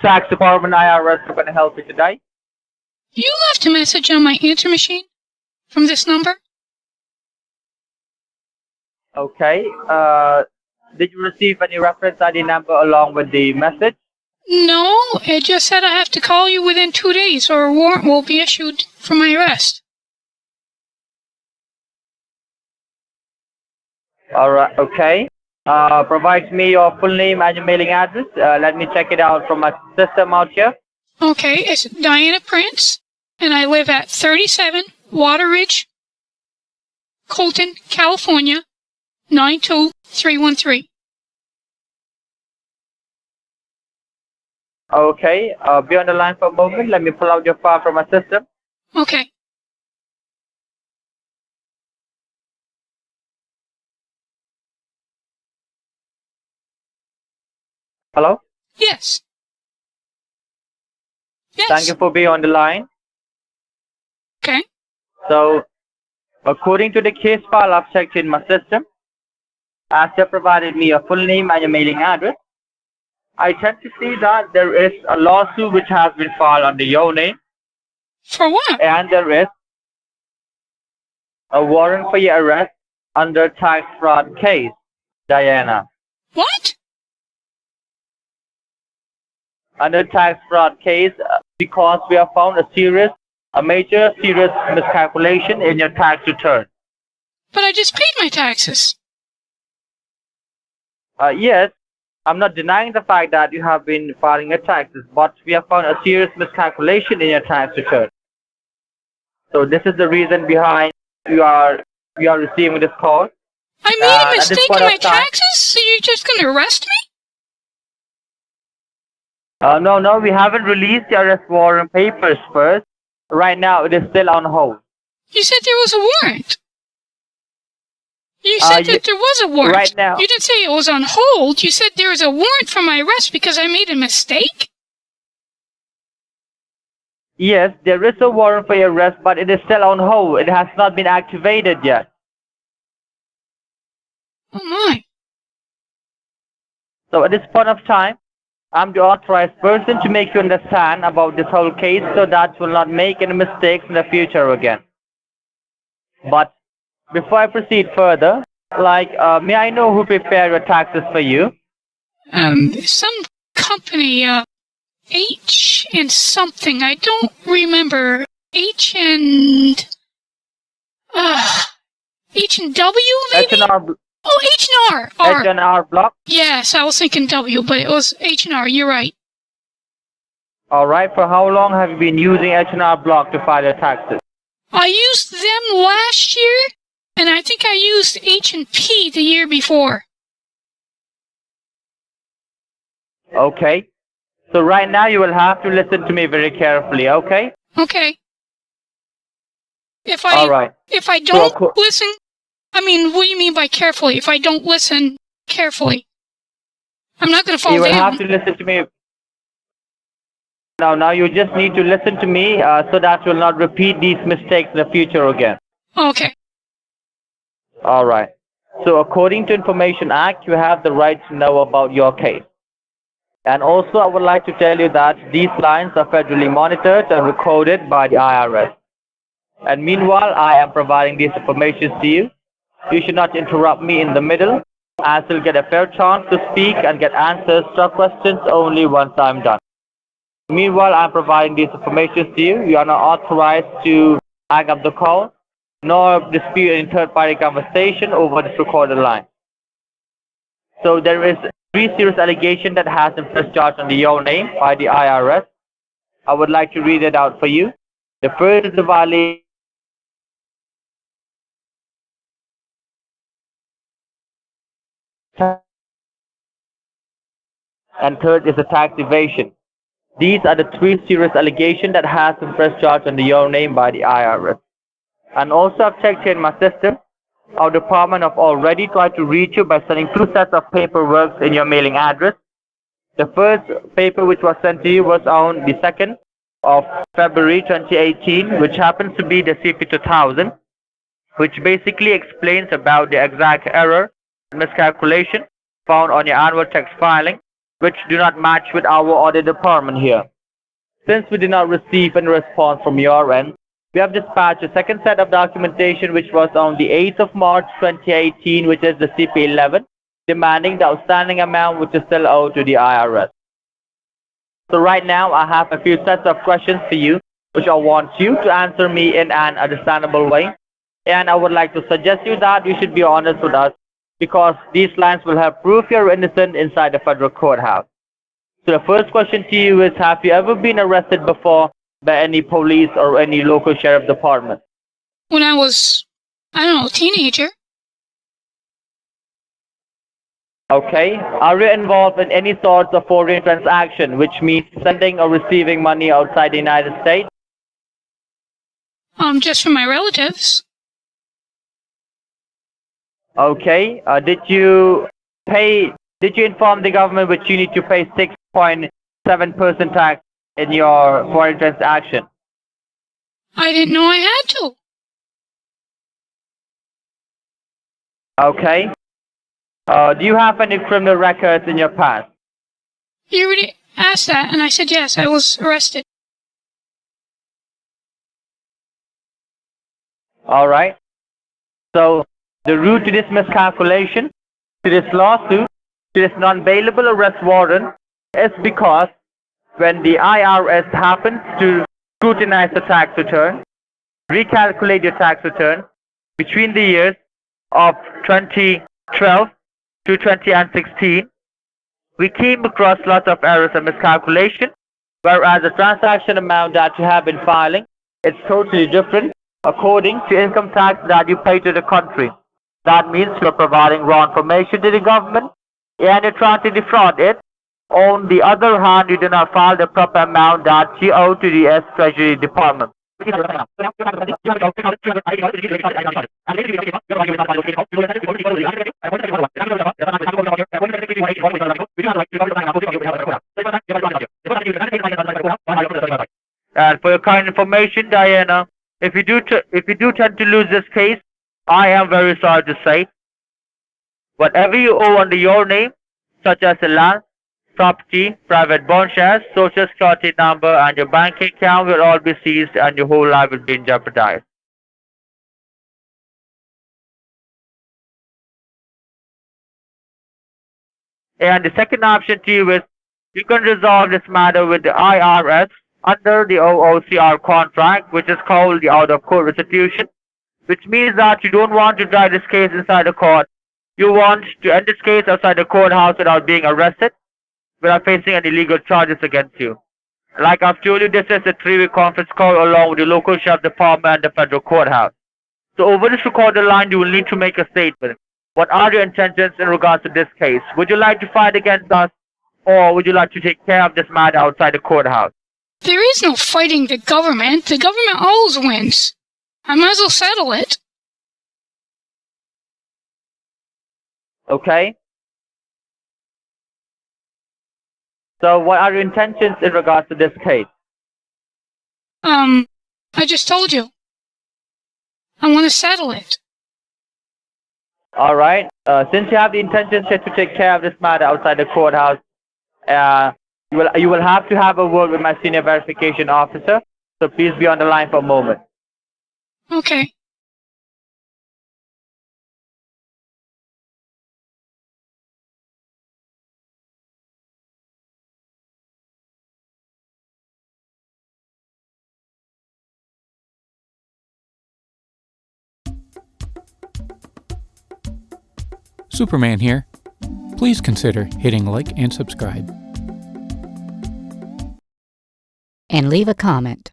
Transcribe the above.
Tax Department IRS, how can I help you today? You left a message on my answer machine from this number? Okay. Did you receive any reference ID number along with the message? No, it just said I have to call you within 2 days or a warrant will be issued for my arrest. Alright, okay. Provide me your full name and your mailing address. Let me check it out from my system out here. Okay, it's Diana Prince, and I live at 37 Water Ridge, Colton, California, 92313. Okay, be on the line for a moment. Let me pull out your file from my system. Okay. Hello? Yes. Yes. Thank you for being on the line. Okay. So, according to the case file I've checked in my system, as you provided me your full name and your mailing address, I tend to see that there is a lawsuit which has been filed under your name. For what? And there is a warrant for your arrest under tax fraud case, Diana. What? Under tax fraud case, because we have found a major serious miscalculation in your tax return. But I just paid my taxes. Yes, I'm not denying the fact that you have been filing your taxes, but we have found a serious miscalculation in your tax return. So this is the reason behind you are receiving this call. I made a mistake in my taxes, so you're just going to arrest me? No, we haven't released the arrest warrant papers first. Right now, it is still on hold. You said there was a warrant. You said that there was a warrant. Right now. You didn't say it was on hold. You said there was a warrant for my arrest because I made a mistake? Yes, there is a warrant for your arrest, but it is still on hold. It has not been activated yet. Oh my. So at this point of time, I'm the authorized person to make you understand about this whole case so that you will not make any mistakes in the future again. But before I proceed further, may I know who prepared your taxes for you? Some company, H and something. I don't remember. H and W, maybe? H&R. Oh, H&R. R. H&R Block? Yes, I was thinking W, but it was H&R. You're right. All right. For how long have you been using H&R Block to file your taxes? I used them last year, and I think I used H&P the year before. Okay. So right now you will have to listen to me very carefully, okay? Okay. If All right. If I don't listen, I mean, what do you mean by carefully? If I don't listen carefully, I'm not going to fall down. You will have to listen to me. Now you just need to listen to me so that you will not repeat these mistakes in the future again. Okay. All right. So according to Information Act, you have the right to know about your case. And also, I would like to tell you that these lines are federally monitored and recorded by the IRS. And meanwhile, I am providing this information to you. You should not interrupt me in the middle, as you'll get a fair chance to speak and get answers to our questions only once I'm done. Meanwhile, I'm providing this information to you. You are not authorized to hang up the call, nor dispute any third-party conversation over this recorded line. So there is 3 serious allegations that has been first charged under your name by the IRS. I would like to read it out for you. The first is the violation and third is the tax evasion. These are the 3 serious allegations that has been first charged under your name by the IRS. And also I've checked here in my system. Our department have already tried to reach you by sending 2 sets of paperwork in your mailing address. The first paper which was sent to you was on the 2nd of February 2018, which happens to be the CP2000, which basically explains about the exact error and miscalculation found on your annual tax filing which do not match with our audit department here. Since we did not receive any response from your end, we have dispatched a second set of documentation which was on the 8th of March 2018, which is the CP11, demanding the outstanding amount which is still owed to the IRS. So right now I have a few sets of questions for you, which I want you to answer me in an understandable way. And I would like to suggest you that you should be honest with us, because these lines will help prove you're innocent inside the federal courthouse. So the first question to you is, have you ever been arrested before by any police or any local sheriff department? When I was, I don't know, a teenager. Okay. Are you involved in any sorts of foreign transaction, which means sending or receiving money outside the United States? Just from my relatives. Okay. Did you inform the government which you need to pay 6.7% tax in your foreign transaction? I didn't know I had to. Okay. Do you have any criminal records in your past? You already asked that, and I said yes, I was arrested. All right. So the route to this miscalculation, to this lawsuit, to this non-bailable arrest warrant is because when the IRS happens to scrutinize the tax return, recalculate your tax return between the years of 2012 to 2016, we came across lots of errors and miscalculation, whereas the transaction amount that you have been filing is totally different according to income tax that you pay to the country. That means you're providing wrong information to the government and you're trying to defraud it. On the other hand, you do not file the proper amount that you owe to the U.S. Treasury Department. And for your kind information, Diana, if you do tend to lose this case, I am very sorry to say, whatever you owe under your name, such as the land, property, private bond shares, social security number, and your bank account will all be seized and your whole life will be jeopardized. And the second option to you is, you can resolve this matter with the IRS under the OOCR contract, which is called the out-of-court restitution, which means that you don't want to drive this case inside the court. You want to end this case outside the courthouse without being arrested, without facing any legal charges against you. Like I've told you, this is a 3-way conference call along with the local sheriff department and the federal courthouse. So over this recorded line, you will need to make a statement. What are your intentions in regards to this case? Would you like to fight against us, or would you like to take care of this matter outside the courthouse? There is no fighting the government. The government always wins. I might as well settle it. Okay. So what are your intentions in regards to this case? I just told you. I want to settle it. All right. Since you have the intentions to take care of this matter outside the courthouse, you will have to have a word with my senior verification officer. So please be on the line for a moment. Okay. Superman here. Please consider hitting like and subscribe. And leave a comment.